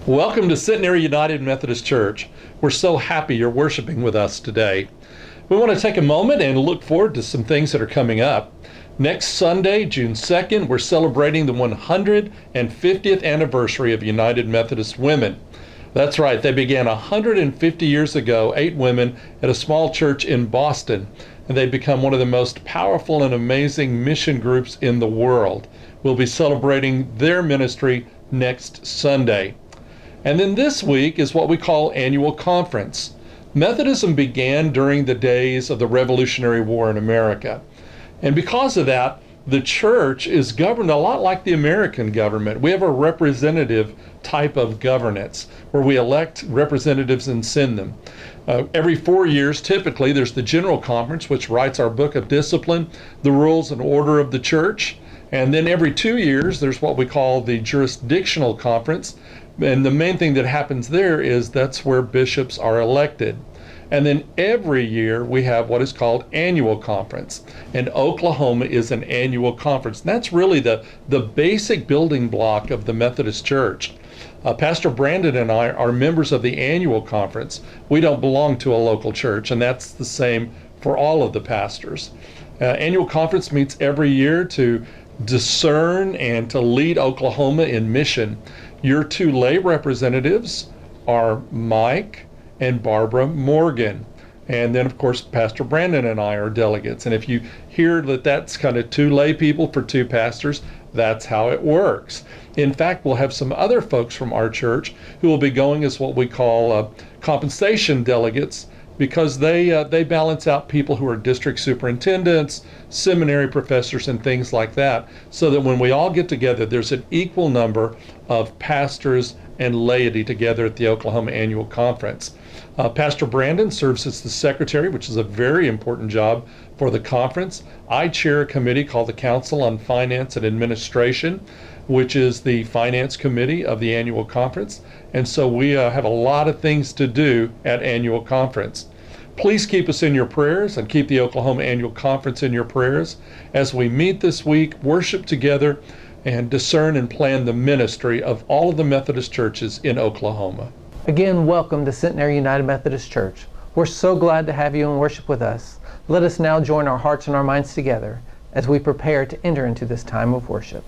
Welcome to Centenary United Methodist Church. We're so happy you're worshiping with us today. We want to take a moment and look forward to some things that are coming up. Next Sunday, June 2nd, we're celebrating the 150th anniversary of United Methodist Women. That's right, they began 150 years ago, 8 women at a small church in Boston, and they've become one of the most powerful and amazing mission groups in the world. We'll be celebrating their ministry next Sunday. And then this week is what we call annual conference. Methodism began during the days of the Revolutionary War in America. And because of that, the church is governed a lot like the American government. We have a representative type of governance where we elect representatives and send them. Every 4 years, typically, there's the General Conference, which writes our book of discipline, the rules and order of the church. And then every 2 years, there's what we call the Jurisdictional Conference. And the main thing that happens there is that's where bishops are elected. And then every year we have what is called annual conference. And Oklahoma is an annual conference. And that's really the basic building block of the Methodist Church. Pastor Brandon and I are members of the annual conference. We don't belong to a local church, and that's the same for all of the pastors. Annual conference meets every year to discern and to lead Oklahoma in mission. Your 2 lay representatives are Mike and Barbara Morgan. And then, of course, Pastor Brandon and I are delegates. And if you hear that that's kind of 2 lay people for 2 pastors, that's how it works. In fact, we'll have some other folks from our church who will be going as what we call compensation delegates, because they balance out people who are district superintendents, seminary professors, and things like that, so that when we all get together, there's an equal number of pastors and laity together at the Oklahoma Annual Conference. Pastor Brandon serves as the secretary, which is a very important job for the conference. I chair a committee called the Council on Finance and Administration, which is the finance committee of the annual conference. And so we have a lot of things to do at annual conference. Please keep us in your prayers and keep the Oklahoma Annual Conference in your prayers as we meet this week, worship together, and discern and plan the ministry of all of the Methodist churches in Oklahoma. Again, welcome to Centenary United Methodist Church. We're so glad to have you in worship with us. Let us now join our hearts and our minds together as we prepare to enter into this time of worship.